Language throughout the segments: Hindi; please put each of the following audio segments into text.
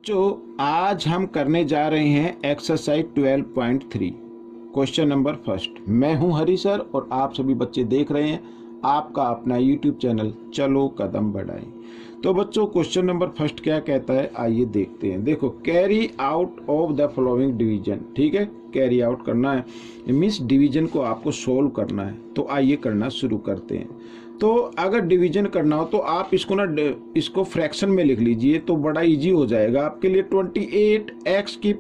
जो आज हम करने जा रहे हैं एक्सरसाइज 12.3 क्वेश्चन नंबर फर्स्ट। मैं हूं हरी सर और आप सभी बच्चे देख रहे हैं आपका अपना यूट्यूब चैनल चलो कदम बढ़ाएं। तो बच्चों क्वेश्चन नंबर फर्स्ट क्या कहता है, आइए देखते हैं। देखो, carry out of the following division, ठीक है, कैरी आउट करना है, मीन्स डिवीजन को आपको सोल्व करना है। तो आइए करना शुरू करते हैं। तो अगर डिवीजन करना हो तो आप इसको फ्रैक्शन में लिख लीजिए तो बड़ा इजी हो जाएगा आपके लिए। 28x⁴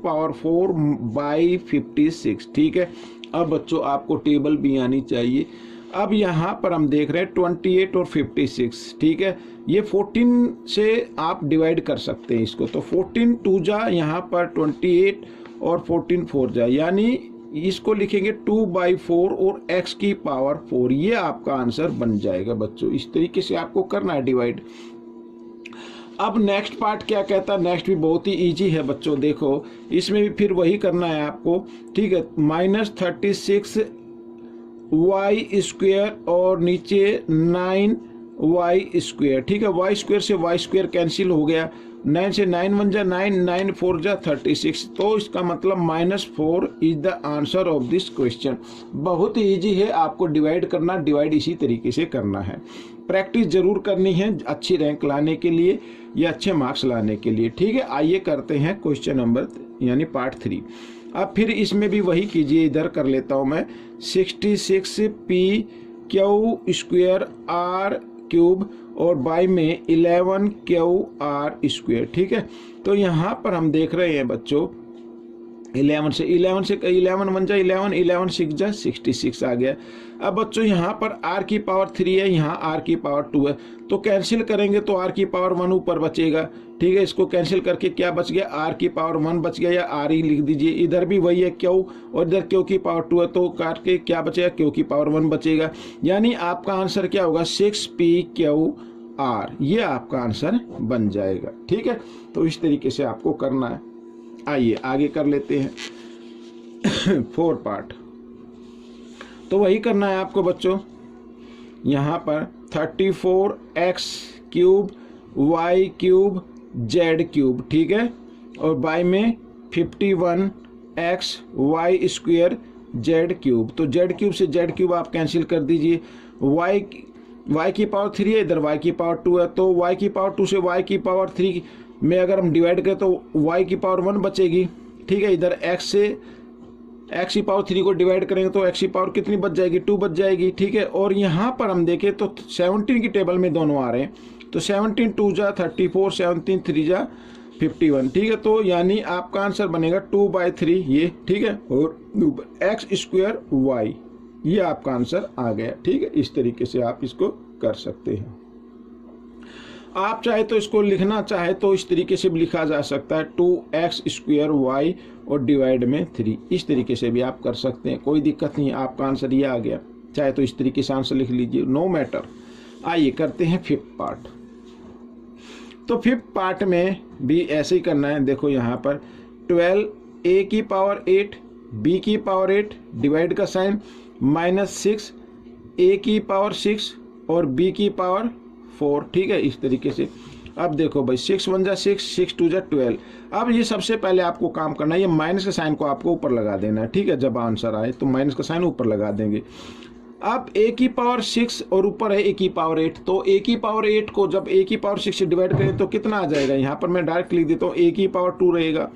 बाई 56, ठीक है। अब बच्चों आपको टेबल भी आनी चाहिए। अब यहाँ पर हम देख रहे हैं 28 और 56, ठीक है। ये 14 से आप डिवाइड कर सकते हैं इसको। तो 14 2 जा, यहाँ पर 28 और 14 4 जा, यानी इसको लिखेंगे 2/4 और x⁴ ये आपका आंसर बन जाएगा बच्चों। इस तरीके से आपको करना है डिवाइड। अब नेक्स्ट पार्ट क्या कहता है, नेक्स्ट भी बहुत ही इजी है बच्चों। देखो इसमें भी फिर वही करना है आपको, ठीक है। -36y² और नीचे 9y², ठीक है। y² से y² कैंसिल हो गया, 9 से 9 बन जा 9, 9 4 जा 36। तो इसका मतलब -4 is the answer of this question. बहुत ही ईजी है, आपको डिवाइड करना, डिवाइड इसी तरीके से करना है। प्रैक्टिस जरूर करनी है अच्छी रैंक लाने के लिए या अच्छे मार्क्स लाने के लिए, ठीक है। आइए करते हैं क्वेश्चन नंबर यानी पार्ट 3। अब फिर इसमें भी वही कीजिए, इधर कर लेता हूं मैं। 66p⁴r³ और बाई में 11qr², ठीक है। तो यहाँ पर हम देख रहे हैं बच्चों 11 से 11 बन जा 11, 11 6 जा 66 आ गया। अब बच्चों यहाँ पर r⁴ है, यहाँ r⁴ है, तो कैंसिल करेंगे तो r⁴ ऊपर बचेगा, ठीक है। इसको कैंसिल करके क्या बच गया, r⁴ बच गया, या r ही लिख दीजिए। इधर भी वही है q और इधर q⁴ है, तो काट के क्या बचेगा, q⁴ बचेगा। यानी आपका आंसर क्या होगा, 6p⁴r, ये आपका आंसर बन जाएगा, ठीक है। तो इस तरीके से आपको करना है। आइए आगे कर लेते हैं 4 पार्ट। तो वही करना है आपको बच्चों। यहाँ पर 34x³ y³ z³, ठीक है, और बाई में 51x y² z³। तो z³ से z³ आप कैंसिल कर दीजिए। y⁴ है, इधर y⁴ है, तो y⁴ से y⁴ में अगर हम डिवाइड करें तो y⁴ बचेगी, ठीक है। इधर x से x⁴ को डिवाइड करेंगे तो x⁴ कितनी बच जाएगी, 2 बच जाएगी, ठीक है। और यहाँ पर हम देखें तो 17 की टेबल में दोनों आ रहे हैं, तो 17 2 जा 34, 17 3 जा 51, ठीक है। तो यानी आपका आंसर बनेगा 2/3 ये, ठीक है, और x² y, ये आपका आंसर आ गया, ठीक है। इस तरीके से आप इसको कर सकते हैं। आप चाहे तो इसको लिखना चाहे तो इस तरीके से भी लिखा जा सकता है, 2x² y और डिवाइड में 3, इस तरीके से भी आप कर सकते हैं, कोई दिक्कत नहीं। आपका आंसर ये आ गया, चाहे तो इस तरीके से आंसर लिख लीजिए, नो मैटर। आइए करते हैं 5th पार्ट। तो 5th पार्ट में भी ऐसे ही करना है। देखो यहाँ पर 12a⁴ b⁴ डिवाइड का साइन -6 a⁴ और b⁴ 4, ठीक है, इस तरीके से। अब देखो भाई 6 1 जा 6, 6 2 जा 12। अब ये सबसे पहले आपको काम करना है, ये माइनस का साइन को आपको ऊपर लगा देना है, ठीक है। जब आंसर आए तो माइनस का साइन ऊपर लगा देंगे। अब a⁴ और ऊपर है a⁴, तो a⁴ को जब a⁴ से डिवाइड करें तो कितना आ जाएगा, यहाँ पर मैं डायरेक्ट लिख देता हूँ a⁴ रहेगा,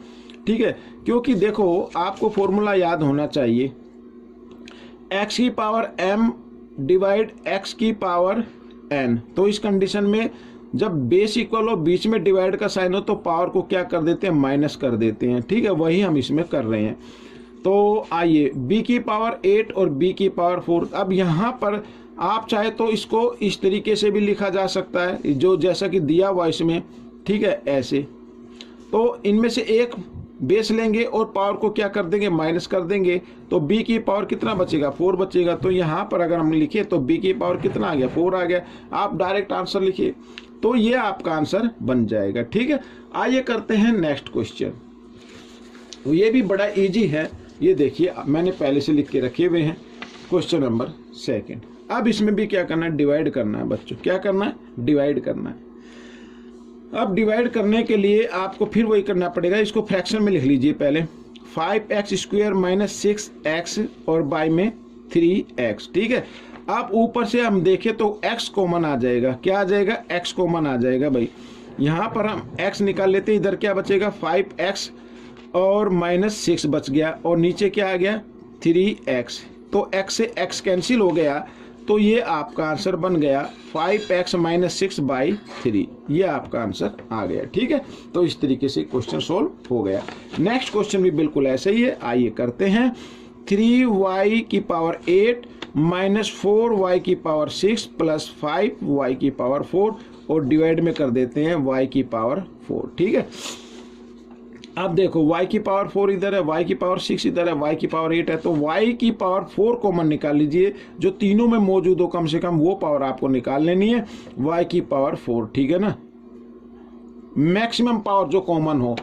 ठीक है। क्योंकि देखो आपको फॉर्मूला याद होना चाहिए, x⁴m डिवाइड x⁴n। तो इस कंडीशन में जब बेस इक्वल हो, बीच में डिवाइड का साइन हो, तो पावर को क्या कर देते हैं, माइनस कर देते हैं, ठीक है। वही हम इसमें कर रहे हैं। तो आइए b⁴ और b⁴ अब यहाँ पर आप चाहे तो इसको इस तरीके से भी लिखा जा सकता है, जो जैसा कि दिया हुआ इसमें, ठीक है, ऐसे। तो इनमें से एक बेस लेंगे और पावर को क्या कर देंगे, माइनस कर देंगे, तो b⁴ कितना बचेगा, 4 बचेगा। तो यहाँ पर अगर हम लिखे तो b⁴ कितना आ गया, 4 आ गया। आप डायरेक्ट आंसर लिखिए तो ये आपका आंसर बन जाएगा, ठीक है। आइए करते हैं नेक्स्ट क्वेश्चन। तो ये भी बड़ा इजी है, ये देखिए मैंने पहले से लिख के रखे हुए हैं। Question number 2। अब इसमें भी क्या करना है, डिवाइड करना है बच्चों। क्या करना है, डिवाइड करना है। अब डिवाइड करने के लिए आपको फिर वही करना पड़ेगा, इसको फ्रैक्शन में लिख लीजिए पहले, 5x² माइनस 6x और बाय में 3x, ठीक है। अब ऊपर से हम देखें तो x कॉमन आ जाएगा, क्या आ जाएगा, x कॉमन आ जाएगा भाई। यहाँ पर हम x निकाल लेते हैं, इधर क्या बचेगा 5x और माइनस 6 बच गया और नीचे क्या आ गया 3x, तो x से x कैंसिल हो गया, तो ये आपका आंसर बन गया 5x माइनस 6 बाई 3, ये आपका आंसर आ गया, ठीक है। तो इस तरीके से क्वेश्चन सोल्व हो गया। नेक्स्ट क्वेश्चन भी बिल्कुल ऐसा ही है, आइए करते हैं। 3y की पावर 8 माइनस 4y की पावर 6 प्लस 5y की पावर 4 और डिवाइड में कर देते हैं y की पावर 4, ठीक है। अब देखो y की पावर 4 इधर है, y की पावर 6 इधर है, y की पावर 8 है, तो y की पावर 4 कॉमन निकाल लीजिए, जो तीनों में मौजूद हो कम से कम वो पावर आपको निकाल लेनी है, y की पावर 4, ठीक है ना। मैक्सिमम पावर जो कॉमन हो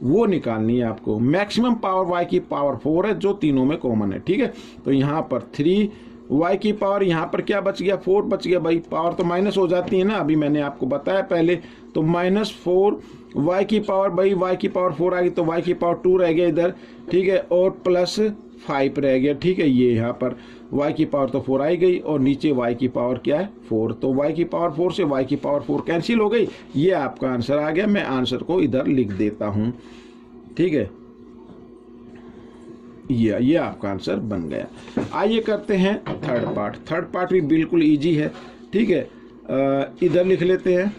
वो निकालनी है आपको, मैक्सिमम पावर y की पावर 4 है जो तीनों में कॉमन है, ठीक है। तो यहाँ पर 3y की पावर, यहाँ पर क्या बच गया 4 बच गया भाई, पावर तो माइनस हो जाती है ना, अभी मैंने आपको बताया पहले, तो माइनस 4y की पावर भाई, y की पावर 4 आ गई तो y की पावर 2 रह गया इधर, ठीक है, और प्लस 5 रह गया, ठीक है। ये यहाँ पर y की पावर तो 4 आई गई और नीचे y की पावर क्या है 4, तो y की पावर 4 से y की पावर 4 कैंसिल हो गई, ये आपका आंसर आ गया। मैं आंसर को इधर लिख देता हूँ, ठीक है, ये आपका आंसर बन गया। आइए करते हैं थर्ड पार्ट। थर्ड पार्ट भी बिल्कुल इजी है, ठीक है। इधर लिख लेते हैं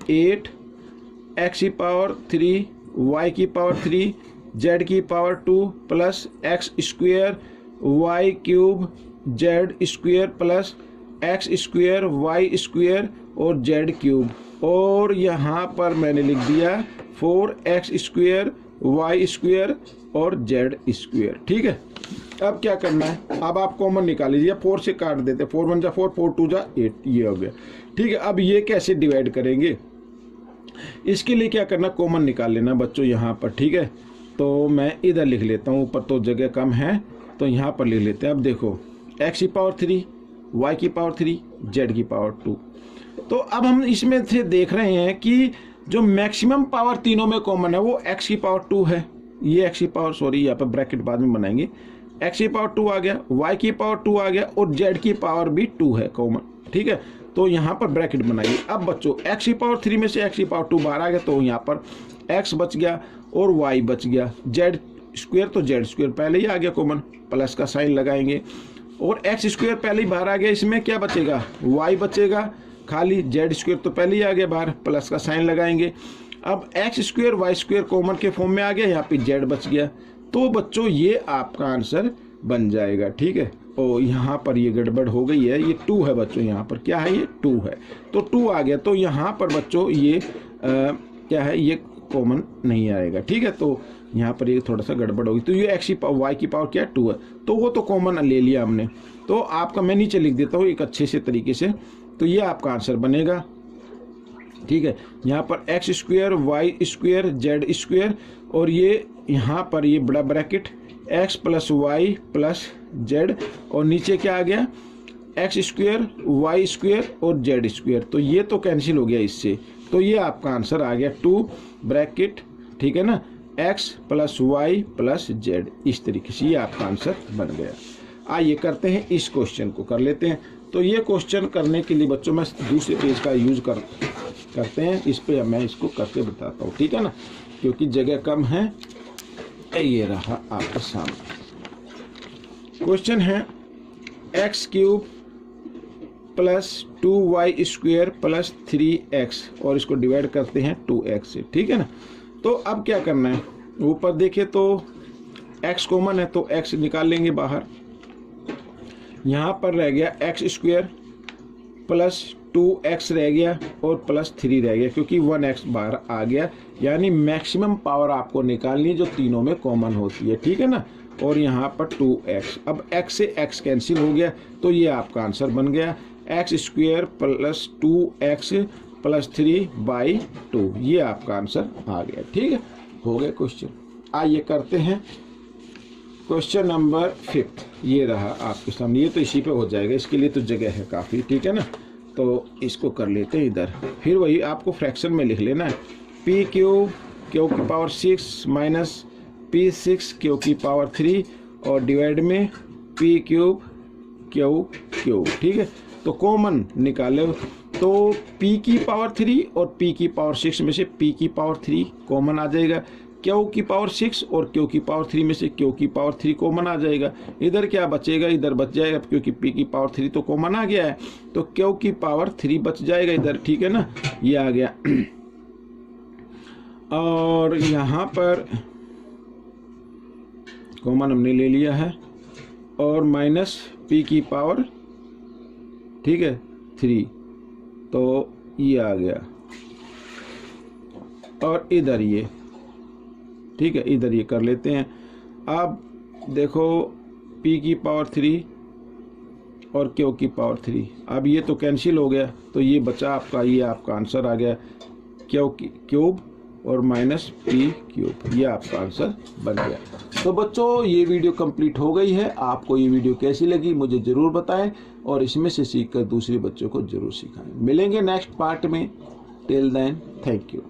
8x की पावर 3 y की पावर 3 z की power 2 plus x square y cube z square plus x square y square और z क्यूब, और यहाँ पर मैंने लिख दिया 4x स्क्वेयर y स्क्वेयर और z स्क्वेयर, ठीक है। अब क्या करना है, अब आप कॉमन निकाल लीजिए, 4 से काट देते, 4 1 जा 4, 4 2 जा 8, ये हो गया, ठीक है। अब ये कैसे डिवाइड करेंगे, इसके लिए क्या करना, कॉमन निकाल लेना बच्चों यहाँ पर, ठीक है। तो मैं इधर लिख लेता हूँ, ऊपर तो जगह कम है तो यहाँ पर लिख लेते हैं। अब देखो x की पावर 3 y की पावर 3 z की पावर 2, तो अब हम इसमें से देख रहे हैं कि जो मैक्सिमम पावर तीनों में कॉमन है वो x की पावर 2 है, ये x की पावर, सॉरी यहाँ पर ब्रैकेट बाद में बनाएंगे, x की पावर 2 आ गया, y की पावर 2 आ गया और z की पावर भी 2 है कॉमन, ठीक है। तो यहाँ पर ब्रैकेट बनाइए। अब बच्चों x की पावर 3 में से x की पावर 2 बाहर आ गया, तो यहाँ पर x बच गया और y बच गया, z स्क्वेयर तो z स्क्वेयर पहले ही आ गया कॉमन, प्लस का साइन लगाएंगे, और x स्क्वेयर पहले ही बाहर आ गया, इसमें क्या बचेगा y बचेगा खाली, z स्क्वेयर तो पहले ही आ गया बाहर, प्लस का साइन लगाएंगे। अब x square y square common के फॉर्म में आ गया, यहाँ पे z बच गया, तो बच्चों ये आपका आंसर बन जाएगा, ठीक है। और यहाँ पर ये गड़बड़ हो गई है, ये 2 है बच्चों, यहाँ पर क्या है, ये 2 है, तो 2 आ गया, तो यहाँ पर बच्चों ये क्या है, ये कॉमन नहीं आएगा, ठीक है। तो यहाँ पर ये थोड़ा सा गड़बड़ होगी, तो ये x की पावर y की पावर क्या है 2 है, तो वो तो कॉमन ले लिया हमने। तो आपका मैं नीचे लिख देता हूँ एक अच्छे से तरीके से, तो ये आपका आंसर बनेगा, ठीक है। यहाँ पर x square y square z square और ये यहाँ पर ये बड़ा bracket x plus y plus z और नीचे क्या आ गया x स्क्वेयर वाई स्क्वेयर और z स्क्वेयर, तो ये तो कैंसिल हो गया इससे, तो ये आपका आंसर आ गया 2 ब्रैकेट, ठीक है ना, x plus y plus z, इस तरीके से ये आपका आंसर बन गया। आइए करते हैं इस क्वेश्चन को कर लेते हैं। तो ये क्वेश्चन करने के लिए बच्चों मैं दूसरे पेज का यूज करते हैं, इस पे मैं इसको करके बताता हूँ, ठीक है ना, क्योंकि जगह कम है। ये रहा आपके सामने क्वेश्चन है, x cube plus 2y square plus 3x और इसको डिवाइड करते हैं 2x से, ठीक है ना। तो अब क्या करना है, ऊपर देखें तो x कॉमन है तो x निकाल लेंगे बाहर, यहाँ पर रह गया x स्क्वेयर प्लस 2x रह गया और प्लस 3 रह गया, क्योंकि 1x बाहर आ गया, यानी मैक्सिमम पावर आपको निकालनी जो तीनों में कॉमन होती है, ठीक है ना। और यहाँ पर 2x, अब x से x कैंसिल हो गया, तो ये आपका आंसर बन गया x square plus 2x plus 3/2, ये आपका आंसर आ गया, ठीक है। हो गया क्वेश्चन। आइए करते हैं क्वेश्चन नंबर 5, ये रहा आपके सामने, ये तो इसी पे हो जाएगा, इसके लिए तो जगह है काफ़ी, ठीक है ना। तो इसको कर लेते हैं इधर, फिर वही आपको फ्रैक्शन में लिख लेना है, पी क्यूब क्यू की पावर 6 माइनस पी 6 क्यू की पावर 3 और डिवाइड में पी क्यूब क्यू क्यूब। ठीक है, तो कॉमन निकाले तो p की पावर 3 और p की पावर 6 में से p की पावर 3 कॉमन आ जाएगा, q की पावर 6 और q की पावर 3 में से q की पावर 3 कॉमन आ जाएगा। इधर क्या बचेगा, इधर बच जाएगा क्योंकि p की पावर 3 तो कॉमन आ गया है, तो q की पावर 3 बच जाएगा इधर। ठीक है ना, ये आ गया। और यहाँ पर कॉमन हमने ले लिया है और माइनस p की पावर, ठीक है, 3, तो ये आ गया। और इधर ये, ठीक है, इधर ये कर लेते हैं। अब देखो p की पावर 3 और q की पावर 3, अब ये तो कैंसिल हो गया, तो ये बचा आपका, ये आपका आंसर आ गया q की क्यूब और माइनस p क्यूब, ये आपका आंसर बन गया। तो बच्चों ये वीडियो कंप्लीट हो गई है। आपको ये वीडियो कैसी लगी मुझे ज़रूर बताएं और इसमें से सीखकर दूसरे बच्चों को ज़रूर सिखाएं। मिलेंगे नेक्स्ट पार्ट में, टिल देन थैंक यू।